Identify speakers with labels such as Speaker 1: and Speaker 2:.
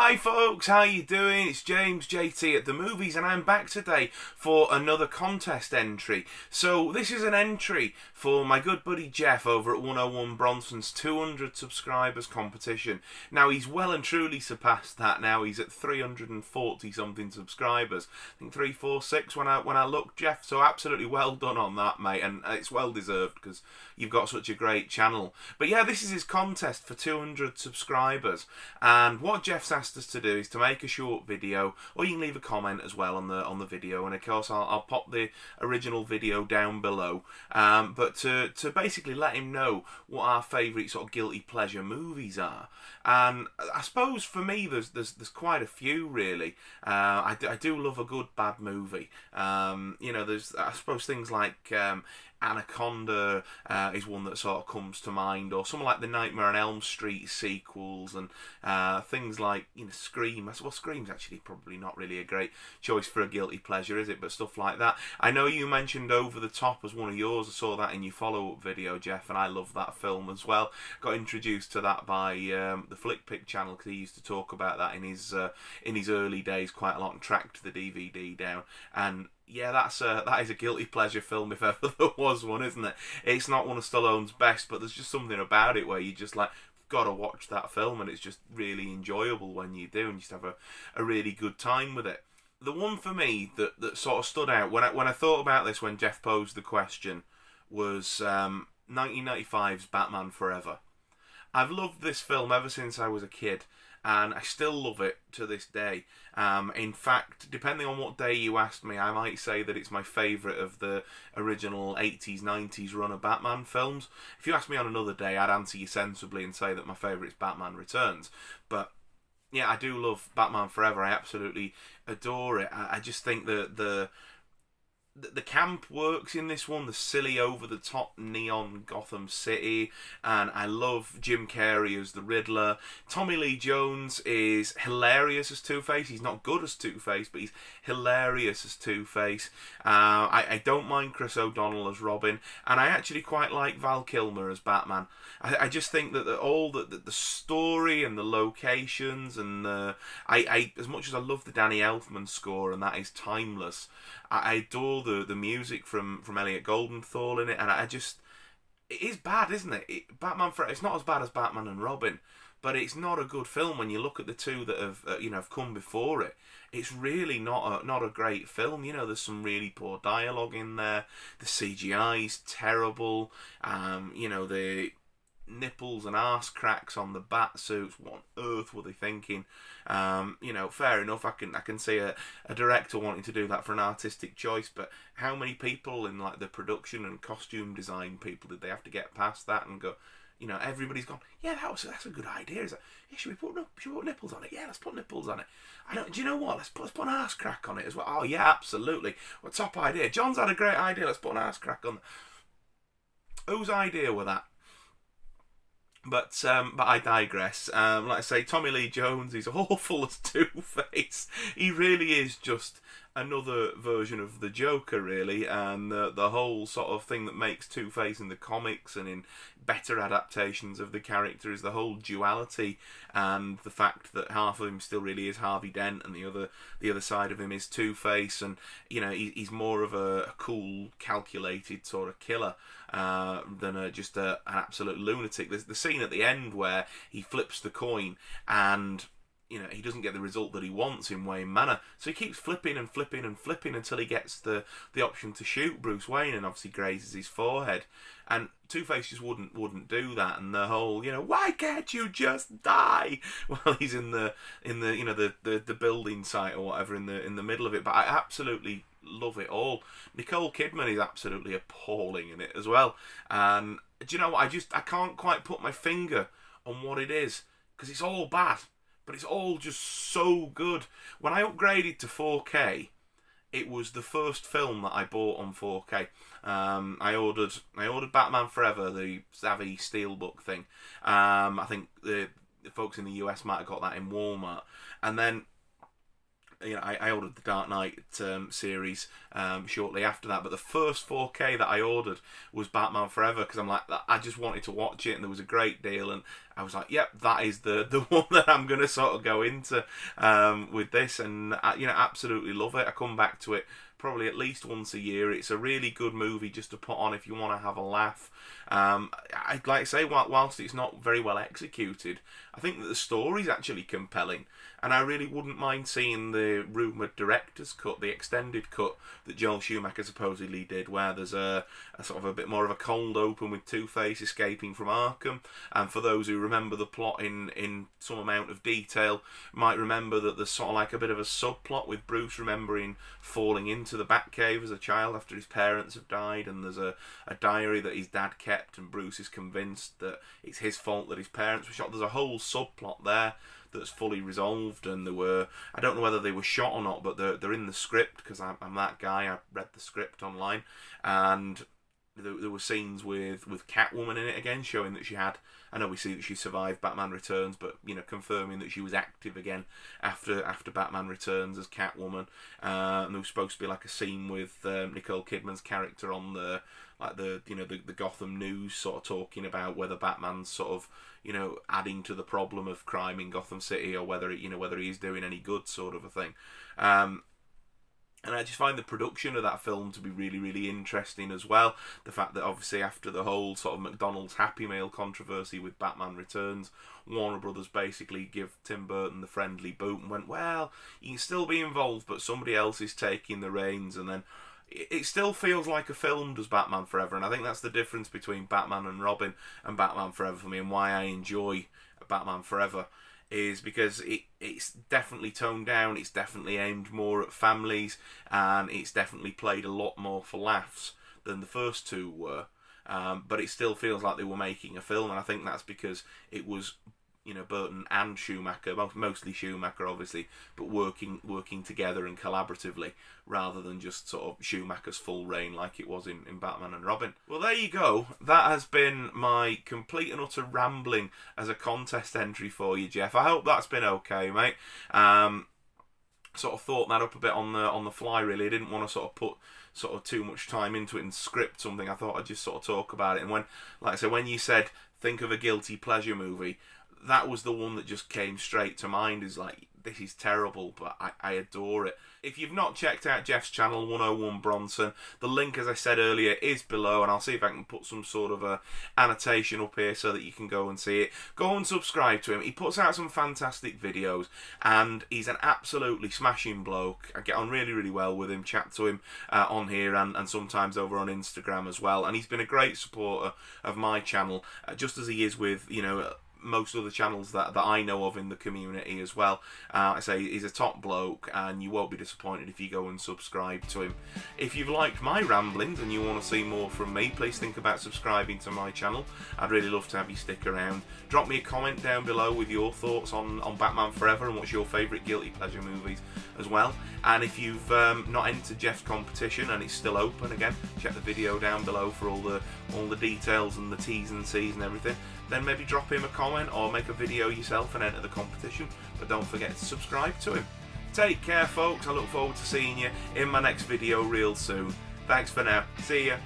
Speaker 1: Hi folks, how you doing? It's James JT at the movies, and I'm back today for another contest entry. So this is an entry for my good buddy Jeff over at 101 Bronson's 200 subscribers competition. Now he's well and truly surpassed that now. He's at 340 something subscribers. I think 346 when I looked, Jeff. So absolutely well done on that, mate, and it's well deserved because you've got such a great channel. But yeah, this is his contest for 200 subscribers, and what Jeff's asked us to do is to make a short video, or you can leave a comment as well on the video, and of course I'll pop the original video down below. But to basically let him know what our favourite sort of guilty pleasure movies are, and I suppose for me there's quite a few really. I do love a good bad movie. There's I suppose things like Anaconda is one that sort of comes to mind, or something like the Nightmare on Elm Street sequels, and things like Scream. Well, Scream's actually probably not really a great choice for a guilty pleasure, is it? But stuff like that. I know you mentioned Over the Top as one of yours. I saw that in your follow-up video, Jeff, and I love that film as well. Got introduced to that by the Flick Pick channel, because he used to talk about that in his early days quite a lot and tracked the DVD down. And yeah, that is a guilty pleasure film if ever there was one, isn't it? It's not one of Stallone's best, but there's just something about it where you just gotta watch that film, and it's just really enjoyable when you do, and you just have a really good time with it. The one for me that sort of stood out when I thought about this when Jeff posed the question was 1995's Batman Forever. I've loved this film ever since I was a kid, and I still love it to this day. In fact, depending on what day you asked me, I might say that it's my favourite of the original 80s, 90s run of Batman films. If you asked me on another day, I'd answer you sensibly and say that my favourite is Batman Returns. But yeah, I do love Batman Forever. I absolutely adore it. I just think that the camp works in this one, the silly over-the-top neon Gotham City, and I love Jim Carrey as the Riddler. Tommy Lee Jones is hilarious as Two-Face. He's not good as Two-Face, but he's hilarious as Two-Face. I don't mind Chris O'Donnell as Robin, and I actually quite like Val Kilmer as Batman. I just think that the story and the locations, and I as much as I love the Danny Elfman score, and that is timeless, I adore the music from Elliot Goldenthal in it, and it is bad, isn't it? Batman Forever, it's not as bad as Batman and Robin, but it's not a good film when you look at the two that have come before it. It's really not a great film. There's some really poor dialogue in there. The CGI's terrible. The nipples and arse cracks on the bat suits. What on earth were they thinking? Fair enough. I can see a director wanting to do that for an artistic choice, but how many people in the production and costume design people did they have to get past that and go? Everybody's gone, yeah, that's a good idea. Is that? Yeah, should we put nipples on it? Yeah, let's put nipples on it. Do you know what? Let's put an arse crack on it as well. Oh yeah, absolutely. What top idea? John's had a great idea. Let's put an arse crack on. Whose idea were that? But I digress. Like I say, Tommy Lee Jones is awful as Two-Face. He really is just another version of the Joker, really, and the whole sort of thing that makes Two-Face in the comics and in better adaptations of the character is the whole duality, and the fact that half of him still really is Harvey Dent, and the other side of him is Two-Face, and he's more of a cool, calculated sort of killer than just an absolute lunatic. There's the scene at the end where he flips the coin and he doesn't get the result that he wants in Wayne Manor, so he keeps flipping and flipping and flipping until he gets the option to shoot Bruce Wayne, and obviously grazes his forehead. And Two-Face just wouldn't do that, and the whole why can't you just die while he's in the building site or whatever in the middle of it. But I absolutely love it all. Nicole Kidman is absolutely appalling in it as well, and do you know what? I can't quite put my finger on what it is, because it's all bad, but it's all just so good. When I upgraded to 4K, it was the first film that I bought on 4K. I ordered Batman Forever, the Savvy Steelbook thing. I think the folks in the US might have got that in Walmart, and then I ordered the Dark Knight series shortly after that, but the first 4K that I ordered was Batman Forever, because I'm like, I just wanted to watch it, and there was a great deal, and I was like, yep, that is the one that I'm going to sort of go into with this, and absolutely love it. I come back to it probably at least once a year. It's a really good movie just to put on if you want to have a laugh. I'd like to say, whilst it's not very well executed, I think that the story's actually compelling, and I really wouldn't mind seeing the rumoured director's cut, the extended cut that Joel Schumacher supposedly did, where there's a sort of a bit more of a cold open with Two-Face escaping from Arkham. And for those who remember the plot in some amount of detail, might remember that there's sort of like a bit of a subplot with Bruce remembering falling into the Batcave as a child after his parents have died, and there's a diary that his dad kept, and Bruce is convinced that it's his fault that his parents were shot. There's a whole subplot there that's fully resolved, and I don't know whether they were shot or not, but they're in the script, because I'm that guy. I read the script online, and there were scenes with Catwoman in it again, showing that she had, I know we see that she survived Batman Returns, but confirming that she was active again after Batman Returns as Catwoman. And there was supposed to be like a scene with Nicole Kidman's character on the Gotham News, sort of talking about whether Batman's sort of adding to the problem of crime in Gotham City, or whether he's doing any good, sort of a thing. And I just find the production of that film to be really, really interesting as well. The fact that obviously after the whole sort of McDonald's Happy Meal controversy with Batman Returns, Warner Brothers basically give Tim Burton the friendly boot and went, well, you can still be involved, but somebody else is taking the reins. And then it still feels like a film, does Batman Forever. And I think that's the difference between Batman and Robin and Batman Forever for me, and why I enjoy Batman Forever, is because it's definitely toned down, it's definitely aimed more at families, and it's definitely played a lot more for laughs than the first two were. But it still feels like they were making a film, and I think that's because it was Burton and Schumacher, mostly Schumacher obviously, but working together and collaboratively, rather than just sort of Schumacher's full reign like it was in Batman and Robin. Well, there you go. That has been my complete and utter rambling as a contest entry for you, Jeff. I hope that's been okay, mate. Sort of thought that up a bit on the fly, really. I didn't want to sort of put sort of too much time into it and script something. I thought I'd just sort of talk about it. And when, like I said, when you said think of a guilty pleasure movie, that was the one that just came straight to mind. Is like, this is terrible, but I adore it. If you've not checked out Jeff's channel, 101 Bronson, the link, as I said earlier, is below, and I'll see if I can put some sort of a annotation up here so that you can go and see it. Go and subscribe to him. He puts out some fantastic videos, and he's an absolutely smashing bloke. I get on really, really well with him, chat to him on here, and sometimes over on Instagram as well. And he's been a great supporter of my channel, just as he is with, most other channels that I know of in the community as well. I say he's a top bloke, and you won't be disappointed if you go and subscribe to him. If you've liked my ramblings and you want to see more from me, please think about subscribing to my channel. I'd really love to have you stick around. Drop me a comment down below with your thoughts on Batman Forever, and what's your favourite guilty pleasure movies as well. And if you've not entered Jeff's competition and it's still open, again, check the video down below for all the details and the T's and C's and everything. Then maybe drop him a comment or make a video yourself and enter the competition. But don't forget to subscribe to him. Take care, folks. I look forward to seeing you in my next video real soon. Thanks for now. See ya.